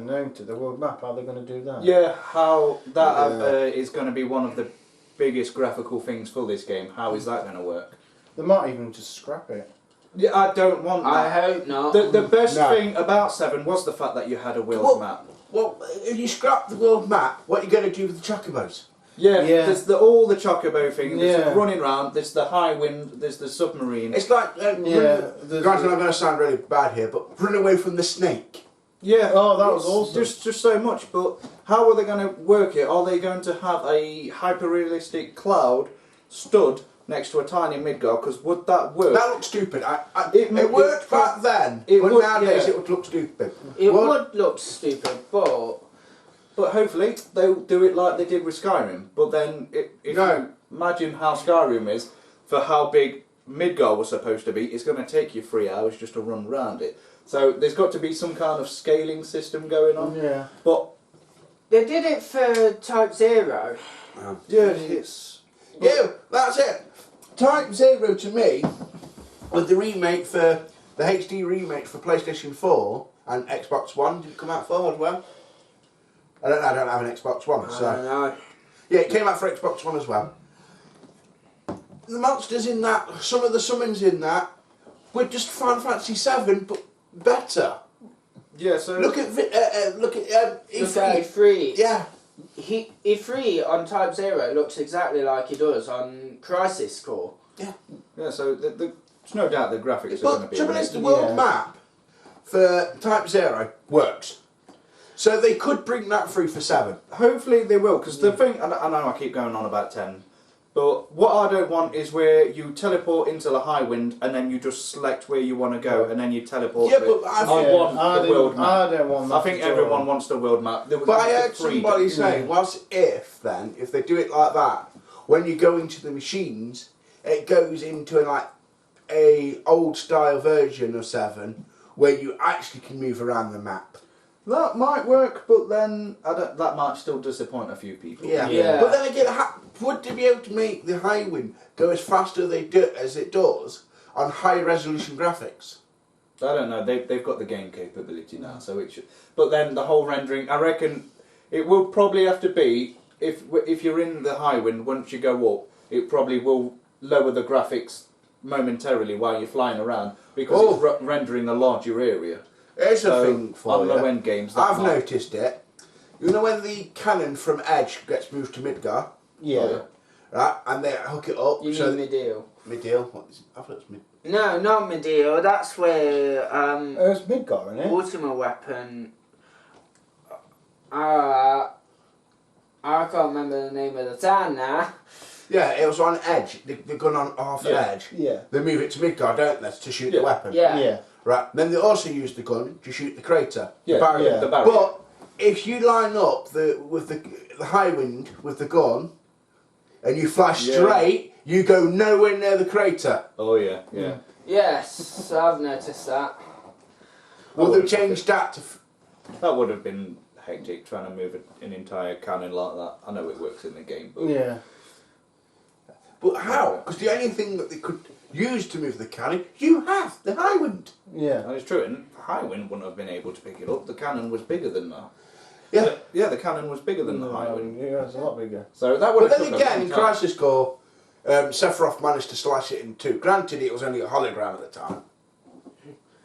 then, ain't it? The world map. How are they going to do that? Yeah, how that is going to be one of the biggest graphical things for this game. How is that going to work? They might even just scrap it. Yeah, I don't want that. I hope not. The best thing about 7 was the fact that you had a world map. Well, if you scrap the world map, what are you going to do with the chocobos? Yeah, there's all the chocobo thing, there's running around, there's the high wind, there's the submarine. It's like, granted I'm going to sound really bad here, but run away from the snake. Yeah, oh, that was awesome. Just so much, but how are they going to work it? Are they going to have a hyper-realistic cloud stood next to a tiny Midgard? Because would that work? That looks stupid. It worked back then, but nowadays it would look stupid. It would look stupid, but hopefully they'll do it like they did with Skyrim. But then, if you imagine how Skyrim is, for how big Midgard was supposed to be, it's going to take you 3 hours just to run around it. So there's got to be some kind of scaling system going on. Yeah. But they did it for Type 0. Yeah, it's... Yeah, that's it. Type 0 to me, with the remake for the HD remake for PlayStation 4 and Xbox One, did it come out for as well? I don't have an Xbox One, so... I don't know. Yeah, it came out for Xbox One as well. The monsters in that, some of the summons in that, were just Final Fantasy VII, but better. Yeah, so... Look at E3. Yeah. E3 on Type 0 looks exactly like it does on Crisis Core. Yeah. Yeah, so there's no doubt the graphics are going to be... But the world map for Type 0 works. So they could bring that through for 7. Hopefully they will, because the thing... I know I keep going on about 10, but what I don't want is where you teleport into the high wind and then you just select where you want to go and then you teleport. Yeah, but I want the world map. I don't want that. I think everyone wants the world map. But I heard somebody saying, what if they do it like that, when you go into the machines, it goes into a old style version of 7 where you actually can move around the map. That might work, but then that might still disappoint a few people. Yeah. But then again, would they be able to make the high wind go as fast as it does on high resolution graphics? I don't know. They've got the game capability now, so it should. But then the whole rendering, I reckon, it will probably have to be if you're in the high wind. Once you go up, it probably will lower the graphics momentarily while you're flying around because it's rendering a larger area. Here's a thing for you. On low-end games, I've noticed it. You know when the cannon from Edge gets moved to Midgard? Yeah. Right, and they hook it up. You mean Midil? Midil? What is it? I thought it was Mid. No, not Midil. That's where it's Midgard, isn't it? Ultimate Weapon. I can't remember the name of the town now. Yeah, it was on Edge. The gun on half Edge. Yeah. They move it to Midgard, don't they, to shoot the weapon? Yeah. Right. Then they also use the gun to shoot the crater. Yeah, the barrier. Yeah. The barrier. But if you line up with the high wind with the gun and you fly straight, you go nowhere near the crater. Oh yeah, yeah. Yes, I've noticed that. Well, they changed that to... That would have been hectic trying to move an entire cannon like that. I know it works in the game, but... Yeah. But how? Because the only thing that they could use to move the cannon, you have the high wind. Yeah. And it's true, and high wind wouldn't have been able to pick it up. The cannon was bigger than that. Yeah. Yeah, the cannon was bigger than the high wind. Yeah, it's a lot bigger. So that would have But then again, in Crisis Core, Sephiroth managed to slash it in two. Granted, it was only a hologram at the time.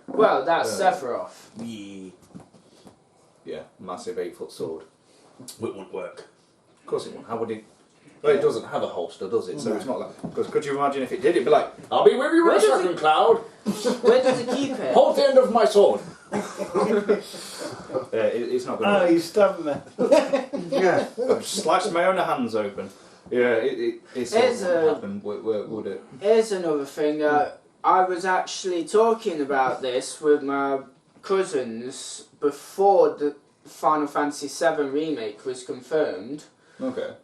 Well, that's Sephiroth. Yeah, massive 8-foot sword. It wouldn't work. Of course it wouldn't. How would it... Well, it doesn't have a holster, does it? So it's not like... Because could you imagine if it did? It'd be like, I'll be with you in a second, Cloud. Where does it keep it? Hold the end of my sword. It's not going to work. You stabbed me. Yeah. I've sliced my own hands open. Yeah, it's not happen, would it? Here's another thing. I was actually talking about this with my cousins before the Final Fantasy VII Remake was confirmed. Okay.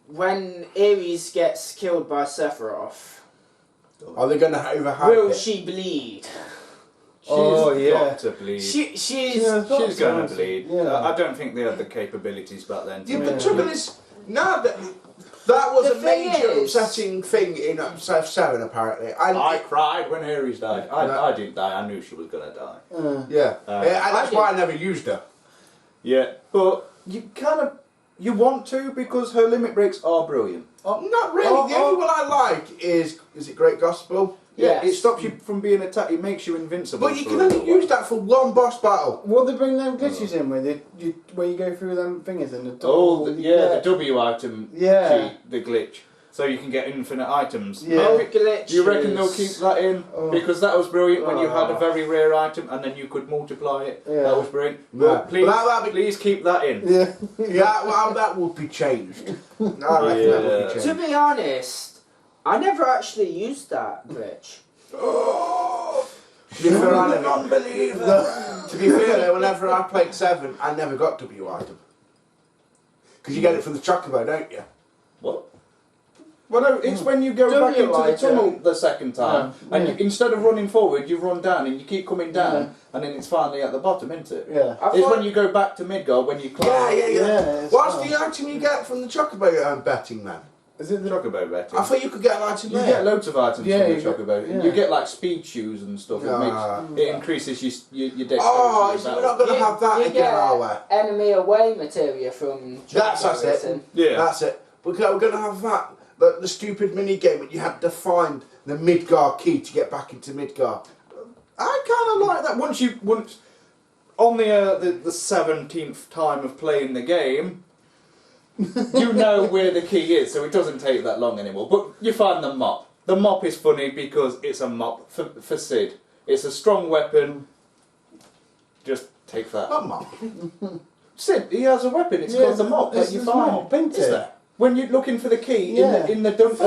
When Ares gets killed by Sephiroth, Are they going to overhype will it? she bleed? She's got to bleed. She's going to bleed. Yeah. I don't think they had the capabilities back then. Yeah, but the trouble is, now that That was The a thing major is- upsetting thing in episode 7, apparently. And I cried when Ares died. No. I didn't die. I knew she was gonna die. yeah, and that's I why I never used her. Yeah, but you want to because her limit breaks are brilliant. Not really. The only one I like is it Great Gospel? Yeah, Yes. it stops you from being attacked. It makes you invincible. But you for can a only little use while. that for one boss battle. Well, they bring them glitches in where you go through them fingers and the Oh, double- the W item. Yeah. cheat, the glitch. So you can get infinite items. Yeah. No glitches. Do you reckon they'll keep that in? Oh. Because that was brilliant when you had a Oh. very rare item and then you could multiply it. Yeah. That was brilliant. Yeah. Well, please, But that'd be- please keep that in. Yeah. That would be changed. I reckon that would Yeah. be To changed. be honest, I never actually used that glitch. To be fair, I never- To be fair, whenever I played 7, I never got W item. Because you get it from the Chocobo, don't you? What? Well, no, it's when you go back W into the item. tunnel the second time, Yeah. and Yeah. You, instead of running forward, you run down, and you keep coming down, Yeah. and then it's finally at the bottom, isn't it? Yeah. I It's thought- when you go back to Midgard when you climb. Yeah. Yeah, it's What's fun. the item you get from the Chocobo betting, man? Is it the Chocobo betting. I thought you could get an item You there. get loads of items Yeah, from you the get- Chocobo. yeah. You get like speed shoes and stuff. Ah. It increases your dexterity. Oh, in so we're battle. not going to have that you again, get are we? enemy away materia from That's it. Chocobo. Yeah. That's it. We're going to have that. The stupid mini game that you had to find the Midgard key to get back into Midgard. I kind of like that. Once on the 17th time of playing the game, you know where the key is, so it doesn't take that long anymore. But you find the mop. The mop is funny because it's a mop for Sid. It's a strong weapon. Just take that. Come on. Sid, he has a weapon. It's Yeah, called the mop that it's you his find. mop, isn't Is it? there? When you're looking for the key Yeah. in the dump,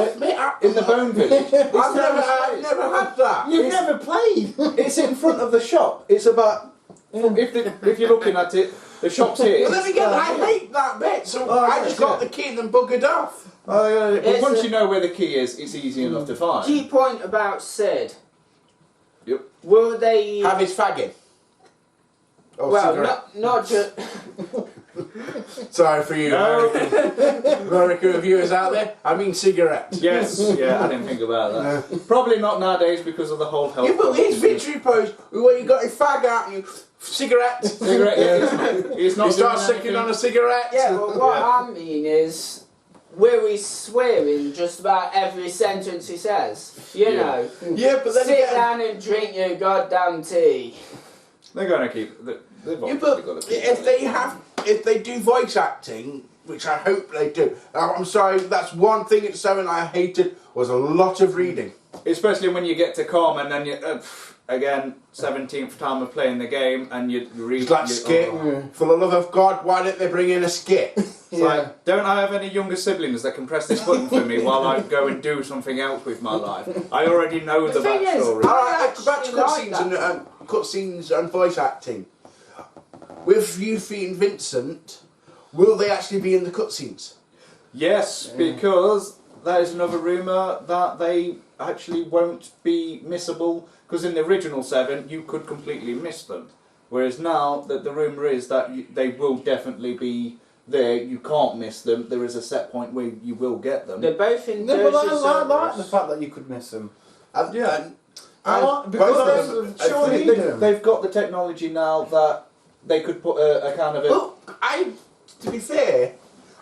in the bone village. It's I've never had that. You've It's- never played. It's in front of the shop. It's about if you're looking at it, the shop's here. But then again, I hate that bit, so Oh, I yes, just got yeah. the key and then buggered off. But It's once a- you know where the key is, it's easy enough to find. Key point about Sid. Yep. Will they? Have his fagging. Oh, well, cigarette. not just. Sorry for you, No. American viewers out there. I mean cigarettes. Yes, yeah, I didn't think about that. Probably not nowadays because of the whole health. Yeah, but his problems. victory pose where you got your fag out and you cigarette. Cigarette, yeah, it's not You start doing sucking anything. on a cigarette. Yeah, but what Yeah. I mean is, will he swear in just about every sentence he says? You Yeah. know, Yeah, but then sit again, down and drink your goddamn tea. They're going to keep. They've yeah, obviously but got to keep if they do voice acting, which I hope they do. I'm sorry, that's one thing at 7 I hated was a lot of reading. Especially when you get to calm and then you again 17th time of playing the game and you read. It's like you- skit. oh. For the love of God, why didn't they bring in a skit? It's like, don't I have any younger siblings that can press this button for me while I go and do something else with my life? I already know the thing is, backstory. I Back to actually like cutscenes and voice acting. With Yuffie and Vincent, will they actually be in the cutscenes? Yes, because there is another rumour that they actually won't be missable, because in the original 7 you could completely miss them. Whereas now that the rumour is that they will definitely be there, you can't miss them, there is a set point where you will get them. They're both in No, but Dirty I like the servers. fact that you could miss them. Yeah. Because both of them. surely They've got the technology now that they could put a kind of a... Well, to be fair,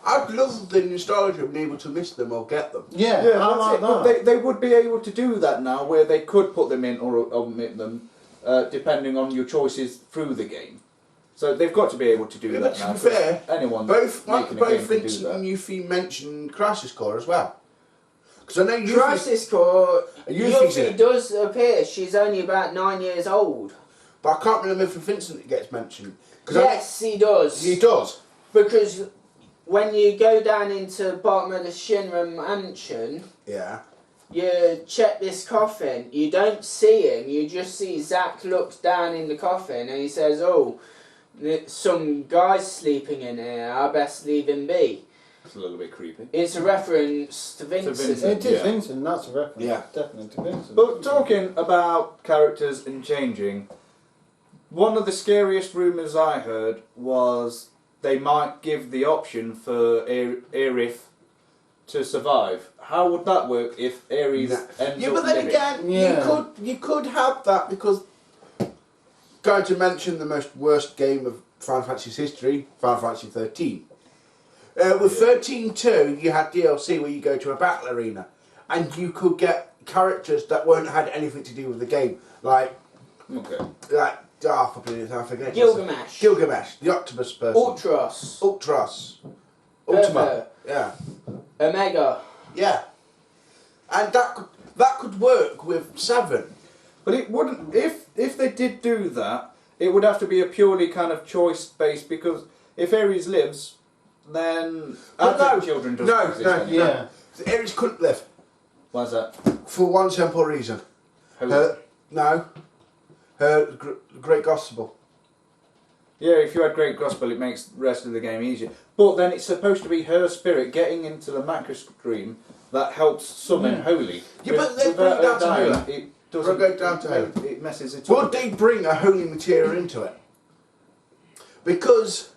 I'd love the nostalgia of being able to miss them or get them. Yeah, Yeah, I that's like it. But that. they would be able to do that now, where they could put them in or omit them, depending on your choices through the game. So they've got to be able to do Yeah, that but now. to be fair, anyone Both making a game both can do Vincent that. and Yuffie mentioned Crisis Core as well. Because I know Yuffie. Crisis Core, Yuffie's in Yuffie it. does appear. She's only about 9 years old. But I can't remember if Vincent gets mentioned. 'Cause Yes, he does. he does. Because when you go down into bottom of the Shinra mansion, Yeah. you check this coffin. You don't see him. You just see Zack looks down in the coffin and he says, "Oh, some guy's sleeping in here. I best leave him be." It's a little bit creepy. It's a reference to Vincent. Vincent. It is Yeah. Vincent, that's a reference. Yeah. Definitely to Vincent. But talking about characters and changing, one of the scariest rumours I heard was they might give the option for Aerith to survive. How would that work if Ares ends Yeah, up but then living? again, Yeah. you could have that because going to mention the most worst game of Final Fantasy's history, Final Fantasy 13. With 13.2, you had DLC where you go to a battle arena, and you could get characters that weren't had anything to do with the game, like I forget. Gilgamesh, the octopus person. Ultros. Ultima. Yeah. Omega. Yeah. And that could work with 7. But it wouldn't. If they did do that, it would have to be a purely kind of choice based, because if Ares lives, then adult children doesn't exist anymore. Yeah. Ares couldn't live. Why's that? For one simple reason. How? Her great gospel. Yeah, if you had Great Gospel, it makes the rest of the game easier. But then it's supposed to be her spirit getting into the macro stream that helps summon Holy. Yeah, but they bring it down to her. It doesn't Bring it down to her. It messes it Would up. they bring a holy material into it? Because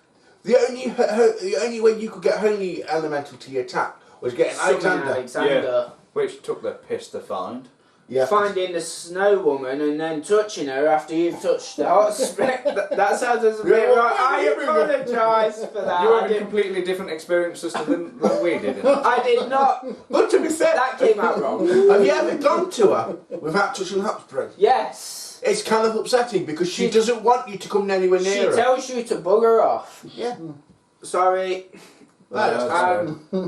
the only way you could get holy elemental to your attack was getting Alexander. Yeah. Which took the piss to find. Yeah. Finding the snow woman and then touching her after you've touched the hot spring. That sounds a bit right. I apologise for that. You had a completely different experience than we did. I did not. But to be fair, That came out wrong. have you ever gone to her without touching the hot spring? Yes. It's kind of upsetting because she doesn't want you to come anywhere She near her. tells you to bugger off. Yeah. Sorry. But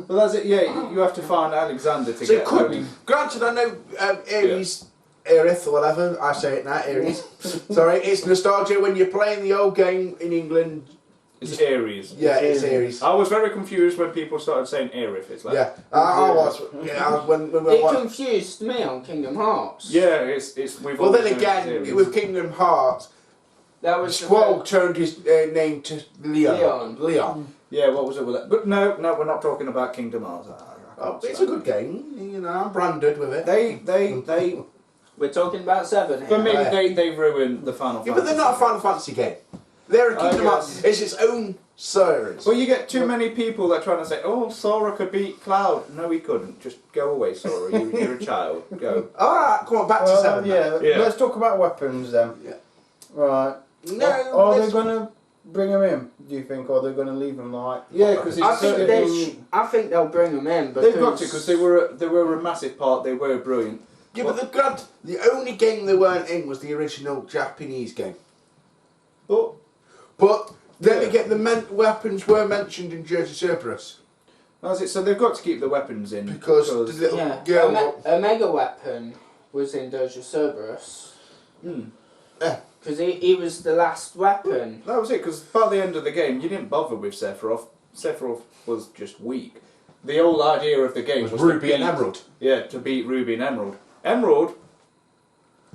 that's it. Yeah, you have to find Alexander to So get Holy. granted, I know Ares, Aerith or whatever, I say it now, Ares. Sorry, it's nostalgia when you're playing the old game in England. It's Ares. Yeah, it's Ares. I was very confused when people started saying Aerith. It's like, Yeah, I was. Yeah, when we It were. confused me on Kingdom Hearts. yeah, it's. We've Well, then always known again, it's Ares. with Kingdom Hearts, That was the Squall turned his name to Leon. Leon. Yeah, what was it with that? But no, we're not talking about Kingdom Hearts. Oh, it's a good game. You know, I'm branded with it. They. We're talking about 7 here. For me, Yeah. they ruined the Final Fantasy. Yeah, but they're not a Final Fantasy game. They're a Kingdom yes. Hearts. It's its own series. Well, you get too many people that are trying to say, "Oh, Sora could beat Cloud." No, he couldn't. Just go away, Sora. You're a child. Go. Alright, come on, back to 7. Yeah. Let's talk about weapons then. Yeah. Right. No, Are they let's- going to bring them in, do you think, or are they going to leave them like... Yeah, because I think they'll bring them in because they've got to, because they were a massive part. They were brilliant. Yeah, but the only game they weren't in was the original Japanese game. But then Yeah. again, the weapons were mentioned in Jersey Cerberus. That's it. So they've got to keep the weapons in Because the little yeah, girl... a mega weapon was in Doja Cerberus Yeah. because he was the last weapon. That was it. Because by the end of the game, you didn't bother with Sephiroth. Sephiroth was just weak. The whole idea of the game was Ruby to and beat, Emerald. Yeah, to beat Ruby and Emerald. Emerald.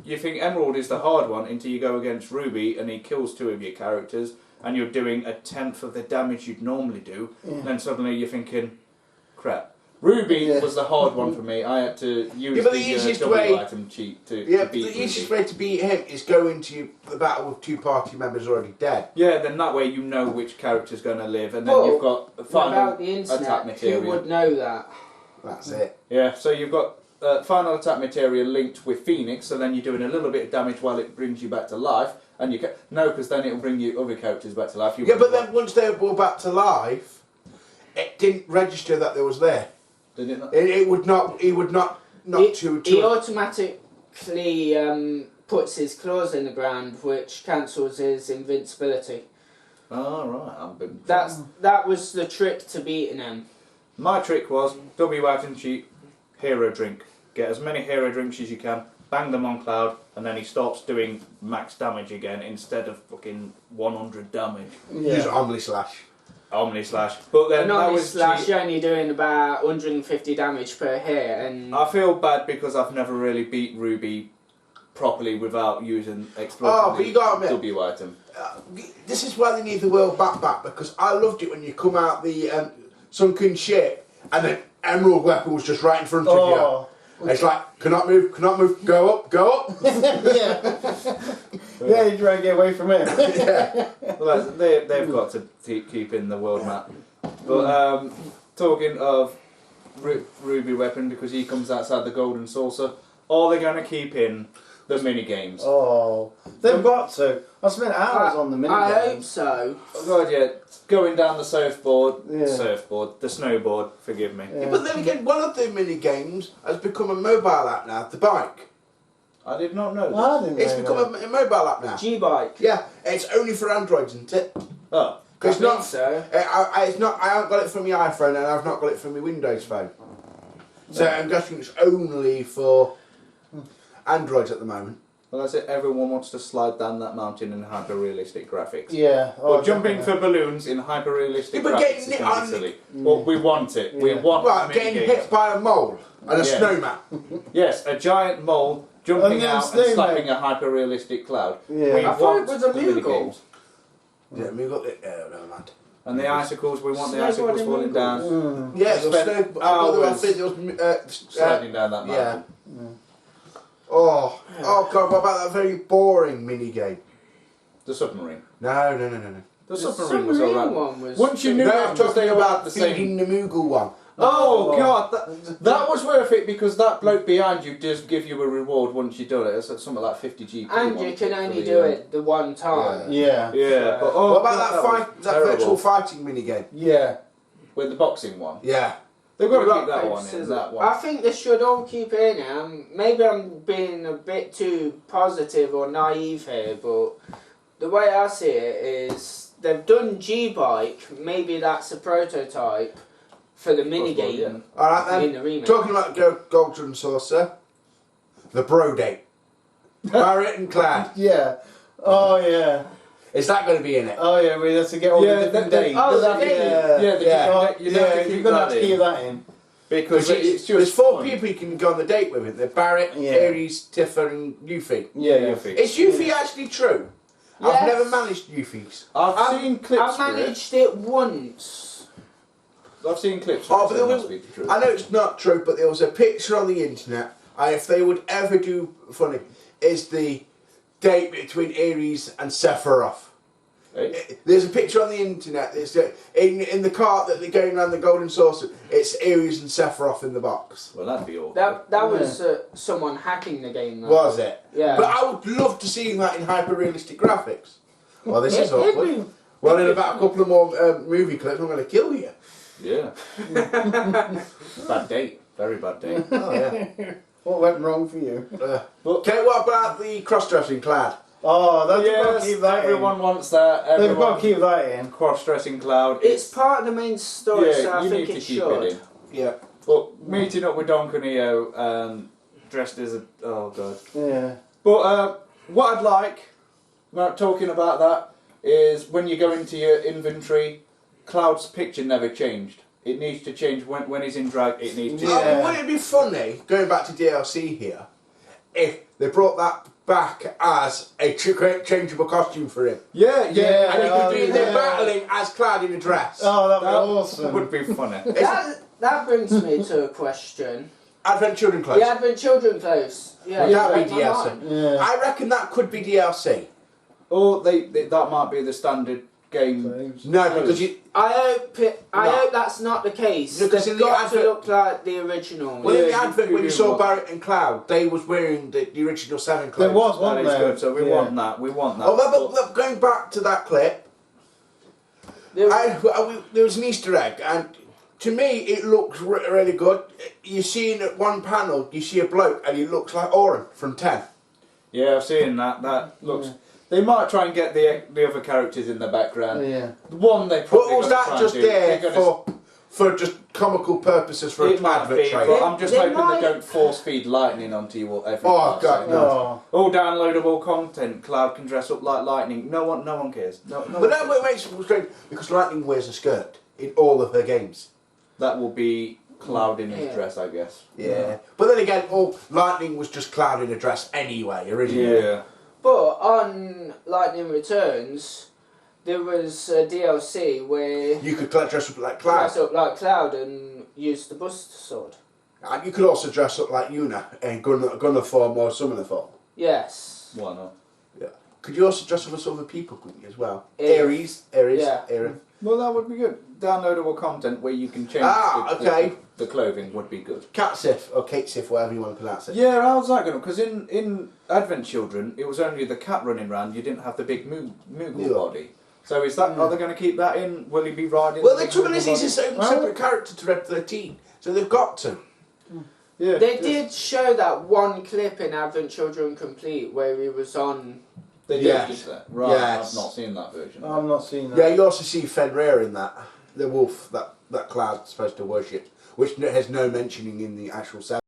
You think Emerald is the hard one until you go against Ruby and he kills 2 of your characters and you're doing 1/10 of the damage you'd normally do. Yeah. Then suddenly you're thinking, crap. Ruby was the hard one for me. I had to use but the the easiest W way- item cheat to Yeah, beat the easiest Ruby. way to beat him is go into the battle with 2 party members already dead. Yeah, then that way you know which character's going to live, and then But you've got the final Without the attack internet, material. who would know that? That's it. Yeah, so you've got final attack material linked with Phoenix, so then you're doing a little bit of damage while it brings you back to life, and you no, because then it'll bring you other characters back to life. Yeah, but then once they were brought back to life, it didn't register that they was there. Did it not? It would not. He would not. He automatically puts his claws in the ground, which cancels his invincibility. Oh right, I've been. That was the trick to beating him. My trick was W item cheat, hero drink. Get as many hero drinks as you can, bang them on Cloud, and then he stops doing max damage again instead of fucking 100 damage. Use Omni Slash. Omni Slash. But then And that on was his slash, cheat. you're only doing about 150 damage per hit, and I feel bad because I've never really beat Ruby properly without using explosion. Oh, but you gotta admit- W item. This is why they need the world back because I loved it when you come out the sunken ship and the emerald weapon was just right in front of Oh. you. It's like, cannot move, go up. Yeah. Yeah, you're trying to get away from him. Yeah. Well, they've got to keep in the world map. But talking of Ruby weapon because he comes outside the golden saucer, or they're going to keep in the mini games. Oh, they've got to. I spent hours on the mini I hope games. so. Oh God, yeah, going down the the snowboard. Forgive me. Yeah. But then again, one of the mini games has become a mobile app now. The bike. I did not know. I didn't It's know become that. a mobile app now. G-Bike. Yeah, it's only for Android, isn't it? Oh, I It's think not. so. It's not. I haven't got it from my iPhone, and I've not got it from my Windows phone. So I'm guessing it's only for Androids at the moment. well, that's it. Everyone wants to slide down that mountain in hyper-realistic graphics. Yeah. Well, jumping for balloons in hyper-realistic Yeah, but graphics getting is it going to on- be silly. Well, we want it. We Yeah. want Right, the getting mini games. hit by a mole and a Yeah. snowman. Yes, a giant mole jumping And then out and snowman. slapping a hyper-realistic cloud. Yeah. We I thought want it was a the mini Moogle. games. Yeah, we got it. No, man. And the icicles, we want the Snowboarding icicles falling Moogles. down, Yeah, it was Spent snow. But hours I think it was. sliding down that Yeah. mountain. Oh God! What about that very boring mini game? The submarine. No. The submarine was submarine alright. one was. Once you knew No, it I'm was talking they were about the feeding same. the Moogle one. Oh God, that was worth it because that bloke behind you does give you a reward once you do it. It's something like 50 GP. And you can only do it the one time. Yeah. Yeah, but oh, What about God, that was terrible. virtual fighting mini game? Yeah. with the boxing one? Yeah. They've got to Rock, keep that paper, one in. scissors. That I one. think they should all keep it in. Maybe I'm being a bit too positive or naive here, but the way I see it is they've done G-Bike. Maybe that's a prototype for the mini Possible, game All right in then. the remake. Talking about Golden Saucer, the Bro Date. Barrett and Claire. Yeah. Oh yeah. Is that going to be in it? Oh yeah. We have to get all Yeah, the different that- dates. oh, Does that- the date. Yeah. Yeah, Oh, you'd have to yeah, keep you're gonna have that to in. keep that in. Because it's There's just four fun. people you can go on the date with. They're Barrett, Yeah. Aries, Tifa, and Yuffie. Yeah. Yuffie. Is Yuffie actually true? I've Yes. never managed Yuffies. I've seen clips I for it. managed it once. I've seen clips for Oh, it, but so there it was, must be true. I know it's not true, but there was a picture on the internet, and if they would ever do funny, is the date between Aries and Sephiroth. Hey? There's a picture on the internet. It's in the cart that they're going around the Golden Saucer. It's Aries and Sephiroth in the box. Well, that'd be awful. That was someone hacking the game. Though. Was it? Yeah. But I would love to see that in hyper-realistic graphics. Well, this is It'd awkward. be- Well, in about a couple of more movie clips, I'm going to kill you. Yeah. Bad date. Very bad date. Oh, yeah. What went wrong for you? Okay, what about the cross-dressing clad? Oh, they've got to Yes, keep that everyone in. wants that. They've Everyone got to keep that in. cross-dressing cloud. It's part of the main story, so I you think need to it keep should. it in. Yeah. But meeting up with Don Corneo, dressed as a god. Yeah. But what I'd like, about talking about that, is when you go into your inventory, Cloud's picture never changed. It needs to change when he's in drag. It needs to. Yeah. Oh, wouldn't it be funny, going back to DLC here, if they brought that back as a changeable costume for him? Yeah, Yeah, And he could be yeah. there battling as Cloud in a dress. Oh, that'd be That awesome. would be funny. That brings me to a question. Advent Children clothes. The Advent Children clothes. Yeah, Would that you be read my DLC? mind. Yeah. I reckon that could be DLC. Or that might be the standard game. No, because you. I No. hope that's not the case. Because They've in the got to advert- look like the original. Well, in the Yeah, advert, you when you do saw want- Barrett and Cloud, they was wearing the original 7 clothes. There was That one is there. good. So we Yeah. want that. We want that. Oh, but going back to that clip, There- there was an Easter egg, and to me, it looks really good. You see in one panel, you see a bloke, and he looks like Oren from 10. Yeah, I've seen that. That looks. They might try and get the other characters in the background. Yeah. The one they But probably was gonna that try just and do- there they're gonna- for just comical purposes for It an might advert be, trailer? but I'm just They hoping might- they don't force feed lightning onto you every Oh, part, God, so- no. Oh. All downloadable content. Cloud can dress up like lightning. No one cares. No But one that cares. what makes it strange, because Lightning wears a skirt in all of her games. That will be Cloud in his Yeah. dress, I guess. Yeah. But then again, Lightning was just Cloud in a dress anyway, originally. Yeah. But on Lightning Returns, there was a DLC where You could dress up like Cloud. dress up like Cloud and use the Buster Sword. And you could also dress up like Yuna in Gunner form or Summoner form. Yes. Why not? Yeah. Could you also dress up as other people, couldn't you, as well? Aries. Aries. Yeah. Well, that would be good. Downloadable content where you can change the clothing would be good. Catsif, or Catesif, whatever you want to pronounce it. Yeah, how's that going to... Because in Advent Children, it was only the cat running around, you didn't have the big Moogle body. So is that... Are they going to keep that in? Will he be riding... Well, the trouble is he's a separate character to Red 13, so they've got to. Yeah, They did show that one clip in Advent Children Complete where he was on... They did, Yes. did that? Right, Yes. I've not seen that version. I'm not seeing that. Yeah, you also see Fenrir in that. The wolf that Cloud's supposed to worship, which has no mentioning in the actual set.